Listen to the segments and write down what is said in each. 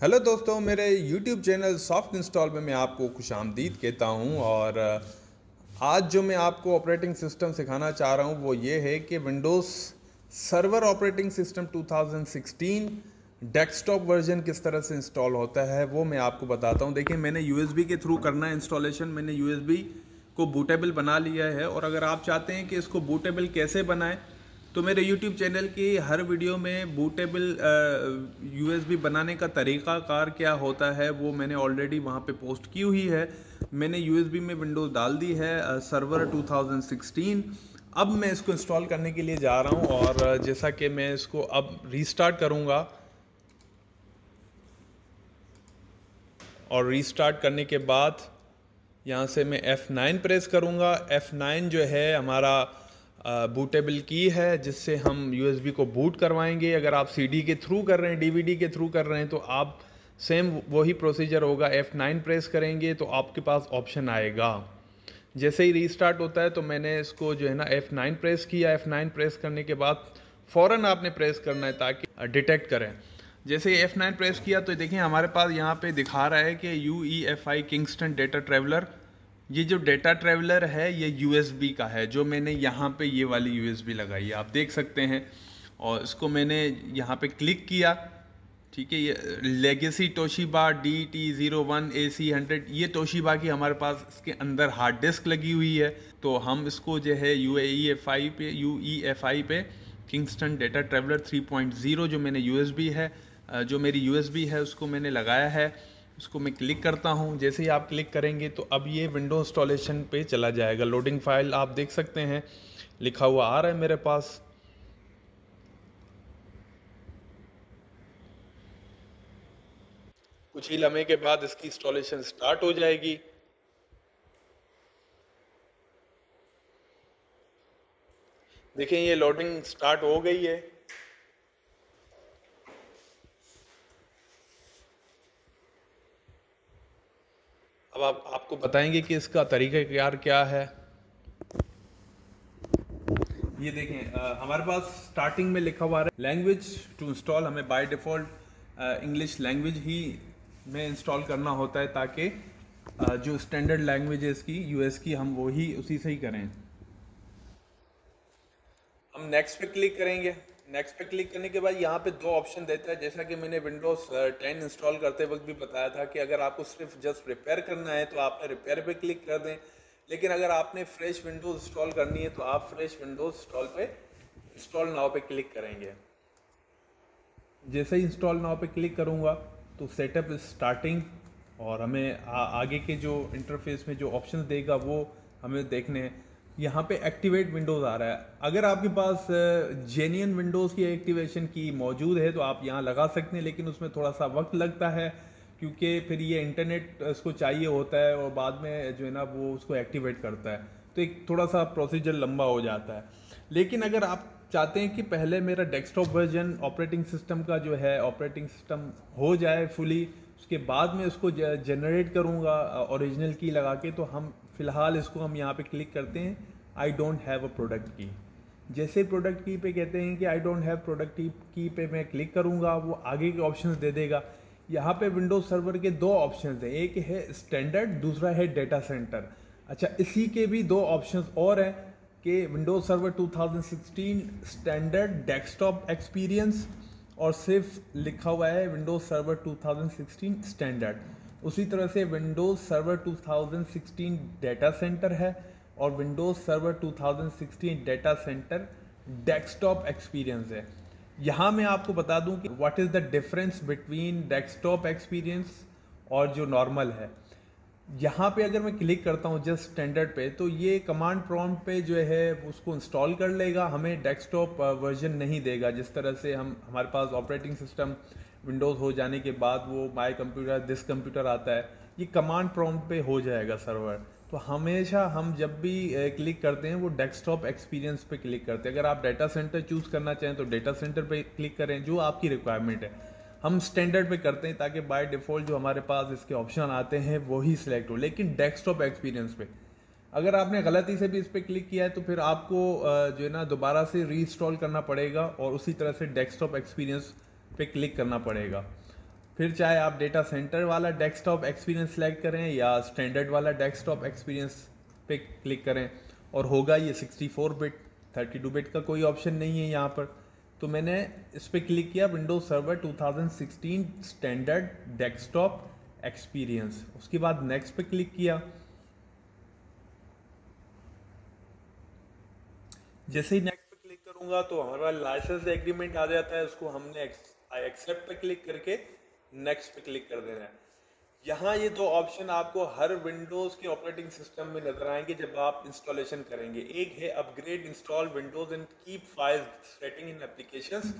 Hello दोस्तों, मेरे YouTube channel soft install में मैं आपको खुशामदीद कहता हूं। और आज जो मैं आपको ऑपरेटिंग सिस्टम सिखाना चाह रहा हूं वो ये है कि Windows server operating system 2016 desktop version किस तरह से इंस्टॉल होता है वो मैं आपको बताता हूं। देखिए, मैंने USB के थ्रू करना है इंस्टॉलेशन। मैंने USB को बूटेबल बना लिया है, और अगर आप चाहते हैं कि इसको बूटेबल कैसे बनाएं तो मेरे YouTube चैनल की हर वीडियो में बूटेबल USB बनाने का तरीक़ाकार क्या होता है वो मैंने ऑलरेडी वहाँ पे पोस्ट की हुई है। मैंने USB में विंडोज़ डाल दी है सर्वर 2016। अब मैं इसको इंस्टॉल करने के लिए जा रहा हूँ, और जैसा कि मैं इसको अब रीस्टार्ट करूँगा, और रीस्टार्ट करने के बाद यहाँ से मैं F9 प्रेस करूँगा। F9 जो है हमारा बूटेबल की है, जिससे हम USB को बूट करवाएंगे। अगर आप CD के थ्रू कर रहे हैं, DVD के थ्रू कर रहे हैं, तो आप सेम वही प्रोसीजर होगा। F9 प्रेस करेंगे तो आपके पास ऑप्शन आएगा। जैसे ही रीस्टार्ट होता है तो मैंने इसको जो है ना F9 प्रेस किया। F9 प्रेस करने के बाद फ़ौरन आपने प्रेस करना है ताकि डिटेक्ट करें। जैसे ही F9 प्रेस किया तो देखिए हमारे पास यहाँ पे दिखा रहा है कि UEFI किंगस्टन डेटा ट्रैवलर। ये जो डेटा ट्रैवलर है ये USB का है, जो मैंने यहाँ पे ये वाली USB लगाई है, आप देख सकते हैं। और इसको मैंने यहाँ पे क्लिक किया, ठीक है। ये लेगेसी तोशिबा DT01 AC100, ये तोशिबा की हमारे पास इसके अंदर हार्ड डिस्क लगी हुई है। तो हम इसको जो है UEFI पे किंगस्टन डेटा ट्रैवलर 3.0 जो मैंने USB है, जो मेरी USB है उसको मैंने लगाया है। उसको मैं क्लिक करता हूं। जैसे ही आप क्लिक करेंगे तो अब ये विंडो इंस्टॉलेशन पे चला जाएगा। लोडिंग फाइल आप देख सकते हैं, लिखा हुआ आ रहा है मेरे पास। कुछ ही लम्हे के बाद इसकी इंस्टॉलेशन स्टार्ट हो जाएगी। देखें, ये लोडिंग स्टार्ट हो गई है। अब आपको बताएंगे कि इसका तरीक़ाकार क्या है। ये देखें, हमारे पास स्टार्टिंग में लिखा हुआ है लैंग्वेज टू इंस्टॉल। हमें बाय डिफ़ॉल्ट इंग्लिश लैंग्वेज ही में इंस्टॉल करना होता है, ताकि जो स्टैंडर्ड लैंग्वेज है इसकी US की, हम वही उसी से ही करें। हम नेक्स्ट पे क्लिक करेंगे। नेक्स्ट पे क्लिक करने के बाद यहाँ पे दो ऑप्शन देता है, जैसा कि मैंने विंडोज़ 10 इंस्टॉल करते वक्त भी बताया था कि अगर आपको सिर्फ जस्ट रिपेयर करना है तो आप रिपेयर पे क्लिक कर दें, लेकिन अगर आपने फ्रेश विंडोज़ इंस्टॉल करनी है तो आप फ्रेश विंडोज़ इंस्टॉल पे इंस्टॉल नाउ पे क्लिक करेंगे। जैसे ही इंस्टॉल नाउ पे क्लिक करूँगा तो सेटअप स्टार्टिंग, और हमें आगे के जो इंटरफेस में जो ऑप्शंस देगा वो हमें देखने हैं। यहाँ पे एक्टिवेट विंडोज़ आ रहा है। अगर आपके पास जेन्युइन विंडोज़ की एक्टिवेशन की मौजूद है तो आप यहाँ लगा सकते हैं, लेकिन उसमें थोड़ा सा वक्त लगता है, क्योंकि फिर ये इंटरनेट इसको चाहिए होता है और बाद में जो है ना वो उसको एक्टिवेट करता है, तो एक थोड़ा सा प्रोसीजर लंबा हो जाता है। लेकिन अगर आप चाहते हैं कि पहले मेरा डेस्कटॉप वर्जन ऑपरेटिंग सिस्टम का जो है ऑपरेटिंग सिस्टम हो जाए फुली, उसके बाद में उसको जनरेट करूँगा ओरिजिनल की लगा के, तो हम फ़िलहाल इसको हम यहाँ पे क्लिक करते हैं I don't have a product की। जैसे प्रोडक्ट की पे कहते हैं कि आई डोंट हैव प्रोडक्ट की पे मैं क्लिक करूँगा, वो आगे के ऑप्शंस दे देगा। यहाँ पे विंडोज सर्वर के दो ऑप्शंस हैं, एक है स्टैंडर्ड, दूसरा है डेटा सेंटर। अच्छा, इसी के भी दो ऑप्शंस और हैं कि Windows server 2016 standard desktop experience, और सिर्फ लिखा हुआ है विंडोज सर्वर 2016 स्टैंडर्ड। उसी तरह से विंडोज सर्वर 2016 डेटा सेंटर है, और Windows server 2016 data centre desktop experience है। यहाँ मैं आपको बता दूं कि what is the difference between desktop experience और जो नॉर्मल है। यहाँ पे अगर मैं क्लिक करता हूँ जस्ट स्टैंडर्ड पे, तो ये कमांड प्रॉम्प्ट पे जो है उसको इंस्टॉल कर लेगा, हमें डेस्कटॉप वर्जन नहीं देगा। जिस तरह से हमारे पास ऑपरेटिंग सिस्टम विंडोज़ हो जाने के बाद वो माय कंप्यूटर दिस कंप्यूटर आता है, ये कमांड प्रॉम्प्ट पे हो जाएगा सर्वर। तो हमेशा हम जब भी क्लिक करते हैं वो डेस्कटॉप एक्सपीरियंस पे क्लिक करते हैं। अगर आप डेटा सेंटर चूज़ करना चाहें तो डेटा सेंटर पे क्लिक करें, जो आपकी रिक्वायरमेंट है। हम स्टैंडर्ड पे करते हैं ताकि बाय डिफ़ॉल्ट जो हमारे पास इसके ऑप्शन आते हैं वही सिलेक्ट हो। लेकिन डेस्कटॉप एक्सपीरियंस पे अगर आपने गलती से भी इस पर क्लिक किया है तो फिर आपको जो है ना दोबारा से रीइंस्टॉल करना पड़ेगा, और उसी तरह से डेस्कटॉप एक्सपीरियंस पे क्लिक करना पड़ेगा। फिर चाहे आप डेटा सेंटर वाला डेस्कटॉप एक्सपीरियंस सेलेक्ट करें या स्टैंडर्ड वाला डेस्कटॉप एक्सपीरियंस पे क्लिक करें, और होगा ये 64 बिट, 32 बिट का कोई ऑप्शन नहीं है यहाँ पर। तो मैंने इस पर क्लिक किया, Windows server 2016 standard desktop experience. उसके बाद नेक्स्ट पे क्लिक किया। जैसे ही नेक्स्ट पे क्लिक करूंगा तो हमारा लाइसेंस एग्रीमेंट आ जाता है, उसको हमने एक्सेप्ट पे क्लिक करके नेक्स्ट पे क्लिक कर देना है। यहाँ ये दो ऑप्शन आपको हर विंडोज के ऑपरेटिंग सिस्टम में नजर आएंगे जब आप इंस्टॉलेशन करेंगे। एक है upgrade install Windows and keep files setting in applications,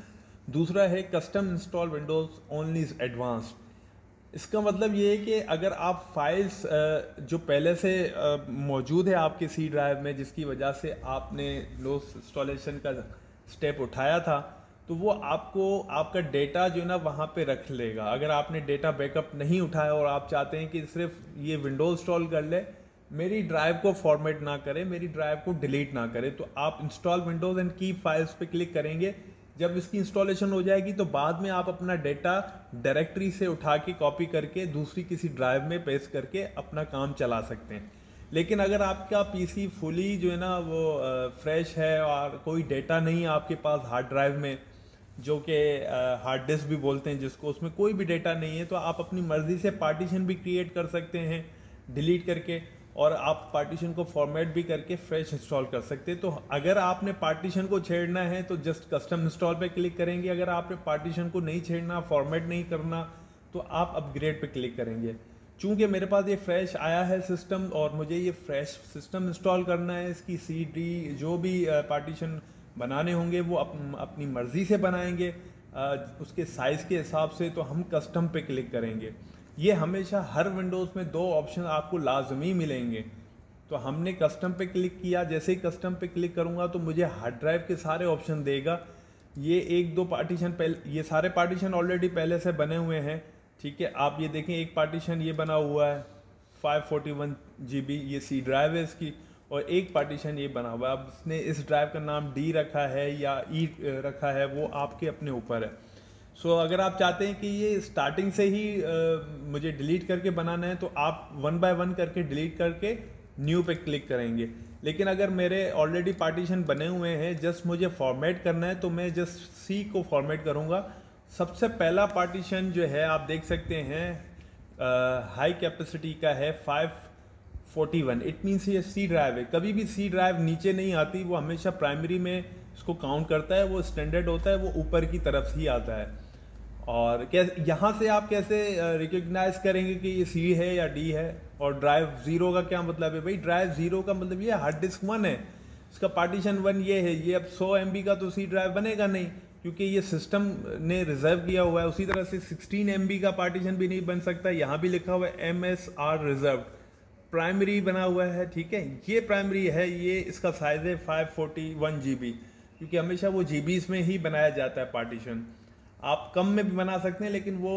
दूसरा है custom install Windows only advanced. इसका मतलब ये है कि अगर आप फाइल्स जो पहले से मौजूद है आपके सी ड्राइव में, जिसकी वजह से आपने लो इंस्टॉलेशन का स्टेप उठाया था, तो वो आपको आपका डेटा जो है ना वहाँ पे रख लेगा। अगर आपने डेटा बैकअप नहीं उठाया और आप चाहते हैं कि सिर्फ ये विंडोज इंस्टॉल कर ले, मेरी ड्राइव को फॉर्मेट ना करे, मेरी ड्राइव को डिलीट ना करे, तो आप install Windows and keep files पे क्लिक करेंगे। जब इसकी इंस्टॉलेशन हो जाएगी तो बाद में आप अपना डेटा डायरेक्टरी से उठा के कॉपी करके दूसरी किसी ड्राइव में पेस्ट करके अपना काम चला सकते हैं। लेकिन अगर आपका पीसी फुली जो है ना वो फ्रेश है और कोई डेटा नहीं है आपके पास हार्ड ड्राइव में, जो कि हार्ड डिस्क भी बोलते हैं जिसको, उसमें कोई भी डेटा नहीं है, तो आप अपनी मर्जी से पार्टीशन भी क्रिएट कर सकते हैं डिलीट करके, और आप पार्टीशन को फॉर्मेट भी करके फ्रेश इंस्टॉल कर सकते हैं। तो अगर आपने पार्टीशन को छेड़ना है तो जस्ट कस्टम इंस्टॉल पे क्लिक करेंगे, अगर आपने पार्टीशन को नहीं छेड़ना, फॉर्मेट नहीं करना, तो आप अपग्रेड पे क्लिक करेंगे। चूंकि मेरे पास ये फ्रेश आया है सिस्टम और मुझे ये फ्रेश सिस्टम इंस्टॉल करना है, इसकी CD जो भी पार्टीशन बनाने होंगे वो अपनी मर्जी से बनाएंगे उसके साइज़ के हिसाब से, तो हम कस्टम पे क्लिक करेंगे। ये हमेशा हर विंडोज़ में दो ऑप्शन आपको लाजमी मिलेंगे। तो हमने कस्टम पे क्लिक किया, जैसे ही कस्टम पे क्लिक करूँगा तो मुझे हार्ड ड्राइव के सारे ऑप्शन देगा। ये एक दो पार्टीशन पहले, ये सारे पार्टीशन ऑलरेडी पहले से बने हुए हैं, ठीक है। आप ये देखें, एक पार्टीशन ये बना हुआ है 541 GB, ये सी ड्राइव है इसकी, और एक पार्टीशन ये बना हुआ है। अब इसने इस ड्राइव का नाम D रखा है या E रखा है, वो आपके अपने ऊपर है। सो अगर आप चाहते हैं कि ये स्टार्टिंग से ही मुझे डिलीट करके बनाना है, तो आप 1 बाय 1 करके डिलीट करके न्यू पे क्लिक करेंगे। लेकिन अगर मेरे ऑलरेडी पार्टीशन बने हुए हैं, जस्ट मुझे फॉर्मेट करना है, तो मैं जस्ट C को फॉर्मेट करूँगा। सबसे पहला पार्टीशन जो है आप देख सकते हैं हाई कैपेसिटी का है 541, इट मीन्स ये C ड्राइव है। कभी भी C ड्राइव नीचे नहीं आती, वो हमेशा प्राइमरी में इसको काउंट करता है, वो स्टैंडर्ड होता है, वो ऊपर की तरफ ही आता है। और कैसे यहाँ से आप कैसे रिकग्नाइज करेंगे कि ये C है या D है? और ड्राइव 0 का क्या मतलब है भाई? ड्राइव 0 का मतलब ये हार्ड डिस्क 1 है, इसका पार्टीशन 1 ये है। ये अब 100 MB का तो C ड्राइव बनेगा नहीं, क्योंकि ये सिस्टम ने रिजर्व किया हुआ है। उसी तरह से 16 MB का पार्टीशन भी नहीं बन सकता। यहाँ भी लिखा हुआ है MSR रिजर्व, प्राइमरी बना हुआ है, ठीक है। ये प्राइमरी है, ये इसका साइज है 541 GB, क्योंकि हमेशा वो GBs में ही बनाया जाता है पार्टीशन। आप कम में भी बना सकते हैं, लेकिन वो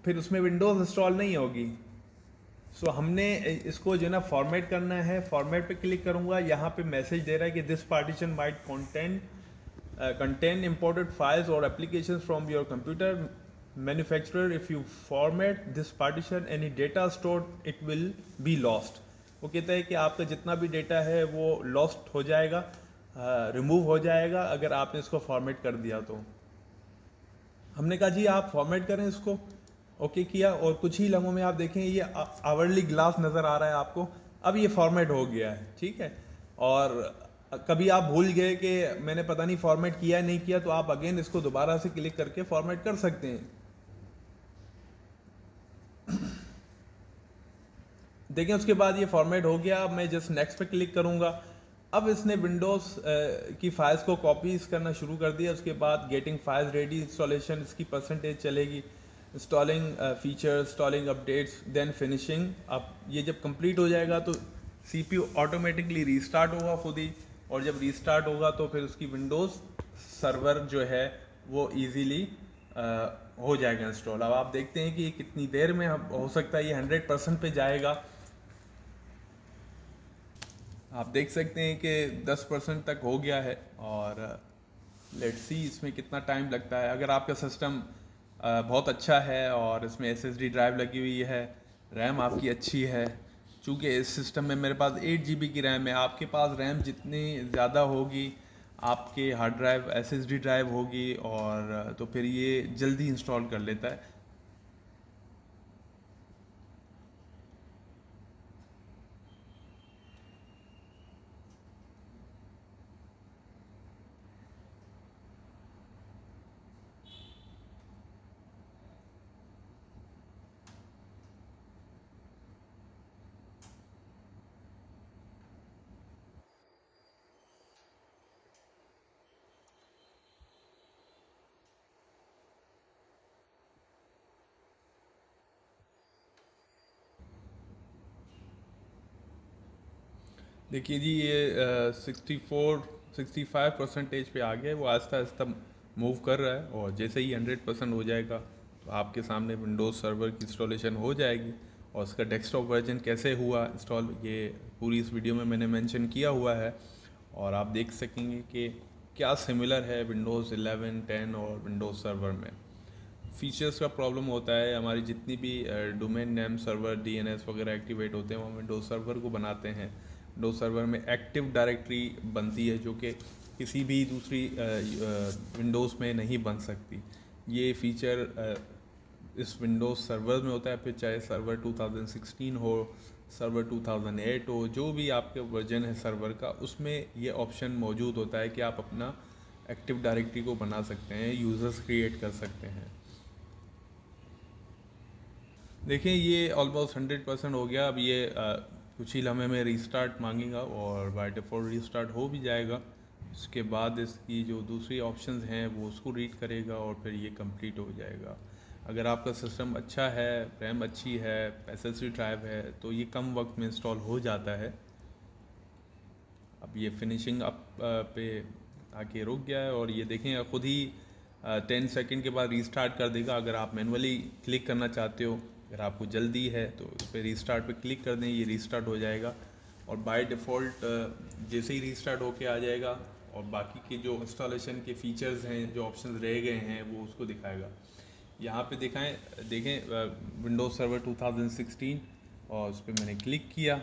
फिर उसमें विंडोज इंस्टॉल नहीं होगी। सो हमने इसको जो है ना फॉर्मेट करना है। फॉर्मेट पे क्लिक करूंगा, यहाँ पे मैसेज दे रहा है कि this partition might contain imported files or applications from your computer manufacturer. If you format this partition, any data stored it will be lost. वो कहता है कि आपका जितना भी डेटा है वो लॉस्ट हो जाएगा, रिमूव हो जाएगा अगर आपने इसको फॉर्मेट कर दिया। तो हमने कहा जी आप फॉर्मेट करें इसको, ओके किया, और कुछ ही लम्हों में आप देखें ये आवरली ग्लास नज़र आ रहा है आपको। अब ये फॉर्मेट हो गया है, ठीक है। और कभी आप भूल गए कि मैंने पता नहीं फॉर्मेट किया नहीं किया, तो आप अगेन इसको दोबारा से क्लिक करके फॉर्मेट कर सकते हैं। देखें उसके बाद ये फॉर्मेट हो गया। मैं जस्ट नेक्स्ट पे क्लिक करूंगा। अब इसने विंडोज़ की फाइल्स को कॉपीज करना शुरू कर दिया। उसके बाद गेटिंग फाइल्स रेडी, इंस्टॉलेशन इसकी परसेंटेज चलेगी, installing feature, installing updates, then finishing. अब ये जब कंप्लीट हो जाएगा तो CPU ऑटोमेटिकली रीस्टार्ट होगा खुद ही, और जब रीस्टार्ट होगा तो फिर उसकी विंडोज़ सर्वर जो है वो इजीली हो जाएगा इंस्टॉल। अब आप देखते हैं कि ये कितनी देर में हो सकता है ये 100% पे जाएगा। आप देख सकते हैं कि 10% तक हो गया है, और लेट्स सी इसमें कितना टाइम लगता है। अगर आपका सिस्टम बहुत अच्छा है और इसमें SSD ड्राइव लगी हुई है। रैम आपकी अच्छी है, चूँकि इस सिस्टम में मेरे पास 8 GB की रैम है। आपके पास रैम जितनी ज़्यादा होगी, आपके हार्ड ड्राइव SSD ड्राइव होगी, और तो फिर ये जल्दी इंस्टॉल कर लेता है। देखिए जी, ये 65% पे आ गया है। वो आहिस्ता आहिस्ता मूव कर रहा है, और जैसे ही 100% हो जाएगा तो आपके सामने विंडोज़ सर्वर की इंस्टॉलेशन हो जाएगी। और उसका डेस्कटॉप वर्जन कैसे हुआ इंस्टॉल, ये पूरी इस वीडियो में मैंने मेंशन किया हुआ है, और आप देख सकेंगे कि क्या सिमिलर है विंडोज़ 11, 10 और विंडोज़ सर्वर में। फीचर्स का प्रॉब्लम होता है, हमारी जितनी भी डोमेन नेम सर्वर DNS वगैरह एक्टिवेट होते हैं, वो हम विंडोज सर्वर को बनाते हैं। विंडोज सर्वर में एक्टिव डायरेक्टरी बनती है, जो कि किसी भी दूसरी विंडोज़ में नहीं बन सकती। ये फीचर इस विंडोज़ सर्वर में होता है, फिर चाहे सर्वर 2016 हो, सर्वर 2008 हो, जो भी आपके वर्जन है सर्वर का, उसमें ये ऑप्शन मौजूद होता है कि आप अपना एक्टिव डायरेक्टरी को बना सकते हैं, यूज़र्स क्रिएट कर सकते हैं। देखिए, ये ऑलमोस्ट 100% हो गया। अब ये कुछ ही लम्हे में रीस्टार्ट मांगेगा, और बाय डिफ़ॉल्ट रीस्टार्ट हो भी जाएगा। उसके बाद इसकी जो दूसरी ऑप्शंस हैं वो उसको रीड करेगा, और फिर ये कंप्लीट हो जाएगा। अगर आपका सिस्टम अच्छा है, रैम अच्छी है, SSD ड्राइव है, तो ये कम वक्त में इंस्टॉल हो जाता है। अब ये फिनिशिंग अप पे आके रुक गया है, और ये देखें खुद ही 10 सेकंड के बाद रीस्टार्ट कर देगा। अगर आप मैनुअली क्लिक करना चाहते हो, अगर आपको जल्दी है, तो इस पर रीस्टार्ट पे क्लिक कर दें, ये रीस्टार्ट हो जाएगा। और बाय डिफ़ॉल्ट जैसे ही रीस्टार्ट होके आ जाएगा, और बाकी के जो इंस्टॉलेशन के फीचर्स हैं, जो ऑप्शंस रह गए हैं, वो उसको दिखाएगा। यहाँ पे देखें विंडोज़ सर्वर 2016, और उस पर मैंने क्लिक किया।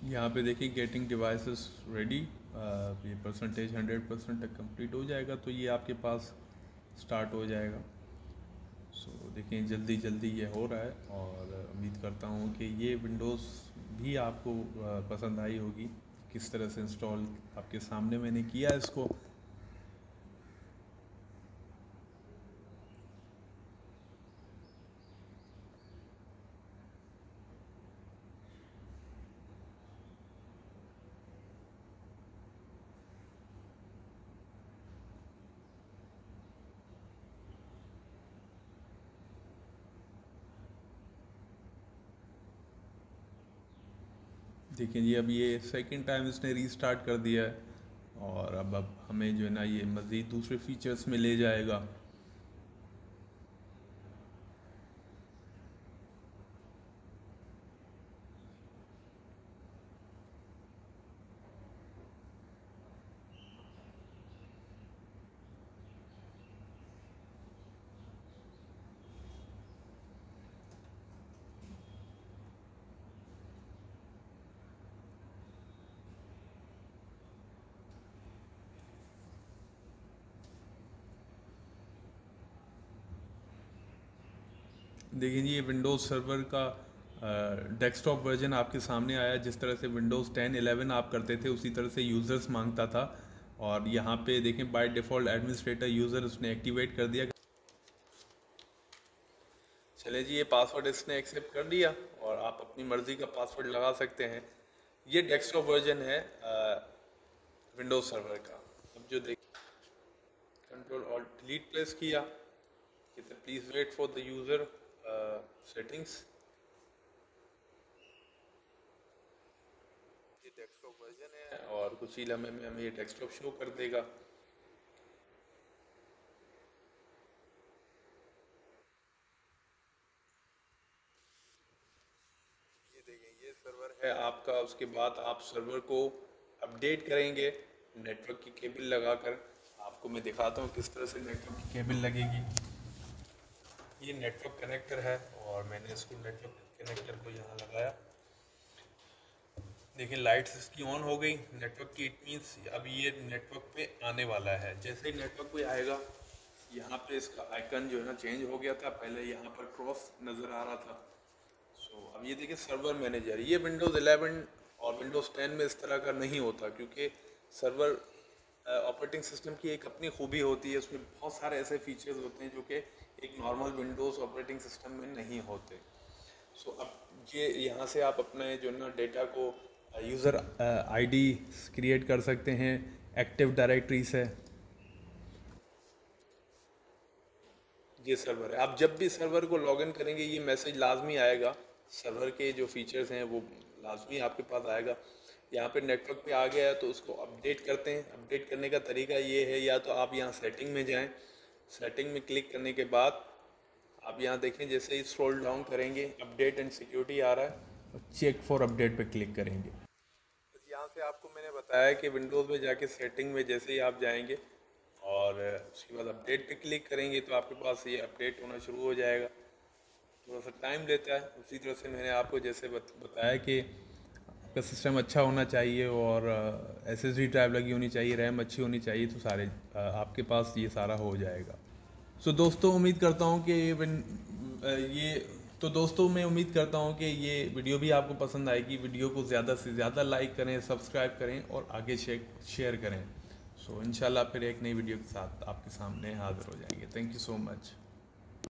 यहाँ पे देखिए गेटिंग डिवाइसेस रेडी, ये परसेंटेज 100% तक कंप्लीट हो जाएगा, तो ये आपके पास स्टार्ट हो जाएगा। सो देखिए जल्दी जल्दी ये हो रहा है, और उम्मीद करता हूँ कि ये विंडोज़ भी आपको पसंद आई होगी। किस तरह से इंस्टॉल आपके सामने मैंने किया इसको। देखिए जी, अब ये सेकंड टाइम इसने रीस्टार्ट कर दिया है, और अब हमें जो है ना, ये मज़ीद दूसरे फीचर्स में ले जाएगा। देखिए जी, ये विंडोज़ सर्वर का डेस्कटॉप वर्जन आपके सामने आया। जिस तरह से विंडोज़ 10 11 आप करते थे उसी तरह से यूज़र्स मांगता था। और यहाँ पे देखें बाय डिफ़ॉल्ट एडमिनिस्ट्रेटर यूज़र उसने एक्टिवेट कर दिया। चले जी, ये पासवर्ड इसने एक्सेप्ट कर लिया और आप अपनी मर्ज़ी का पासवर्ड लगा सकते हैं। ये डेस्कटॉप वर्जन है विंडोज़ सर्वर का। अब जो देख कंट्रोल ऑल्ट डिलीट प्रेस किया, कहते please wait for the user settings. ये डेस्कटॉप वर्जन है और कुछ ही लम्हे में हमें ये डेस्कटॉप शो कर देगा। ये देखें, ये सर्वर है आपका। उसके बाद आप सर्वर को अपडेट करेंगे नेटवर्क की केबल लगाकर। आपको मैं दिखाता हूँ किस तरह से नेटवर्क की केबल लगेगी। ये नेटवर्क कनेक्टर है और मैंने इसको नेटवर्क कनेक्टर को यहाँ लगाया। देखिए लाइट्स इसकी ऑन हो गई नेटवर्क की। इट मीन्स अब ये नेटवर्क पे आने वाला है। जैसे ही नेटवर्क पे आएगा, यहाँ पे इसका आइकन जो है ना चेंज हो गया था। पहले यहाँ पर क्रॉस नज़र आ रहा था। सो अब ये देखिए सर्वर मैनेजर। ये विंडोज़ 11 और विंडोज़ 10 में इस तरह का नहीं होता, क्योंकि सर्वर ऑपरेटिंग सिस्टम की एक अपनी खूबी होती है। उसमें बहुत सारे ऐसे फीचर्स होते हैं जो कि एक नॉर्मल विंडोज़ ऑपरेटिंग सिस्टम में नहीं होते। सो अब ये यहाँ से आप अपने जो ना डेटा को यूज़र आईडी क्रिएट कर सकते हैं एक्टिव डायरेक्टरी से। ये सर्वर है। आप जब भी सर्वर को लॉगिन करेंगे ये मैसेज लाजमी आएगा। सर्वर के जो फीचर्स हैं वो लाजमी आपके पास आएगा। यहाँ पे नेटवर्क पे आ गया है तो उसको अपडेट करते हैं। अपडेट करने का तरीका ये है, या तो आप यहाँ सेटिंग में जाएं। सेटिंग में क्लिक करने के बाद आप यहाँ देखें, जैसे ही स्क्रॉल डाउन करेंगे अपडेट एंड सिक्योरिटी आ रहा है, चेक फॉर अपडेट पे क्लिक करेंगे। बस यहाँ से आपको मैंने बताया कि विंडोज़ में जाके सेटिंग में जैसे ही आप जाएंगे और उसके बाद अपडेट पे क्लिक करेंगे तो आपके पास ये अपडेट होना शुरू हो जाएगा। थोड़ा सा टाइम लेता है। उसी तरह से मैंने आपको जैसे बताया कि आपका सिस्टम अच्छा होना चाहिए और SSD ड्राइव लगी होनी चाहिए, रैम अच्छी होनी चाहिए, तो सारे आपके पास ये सारा हो जाएगा। सो दोस्तों उम्मीद करता हूँ कि मैं उम्मीद करता हूँ कि ये वीडियो भी आपको पसंद आएगी। वीडियो को ज़्यादा से ज़्यादा लाइक करें, सब्सक्राइब करें और आगे शेयर करें। सो इंशाल्लाह फिर एक नई वीडियो के साथ आपके सामने हाज़िर हो जाएंगे। Thank you so much.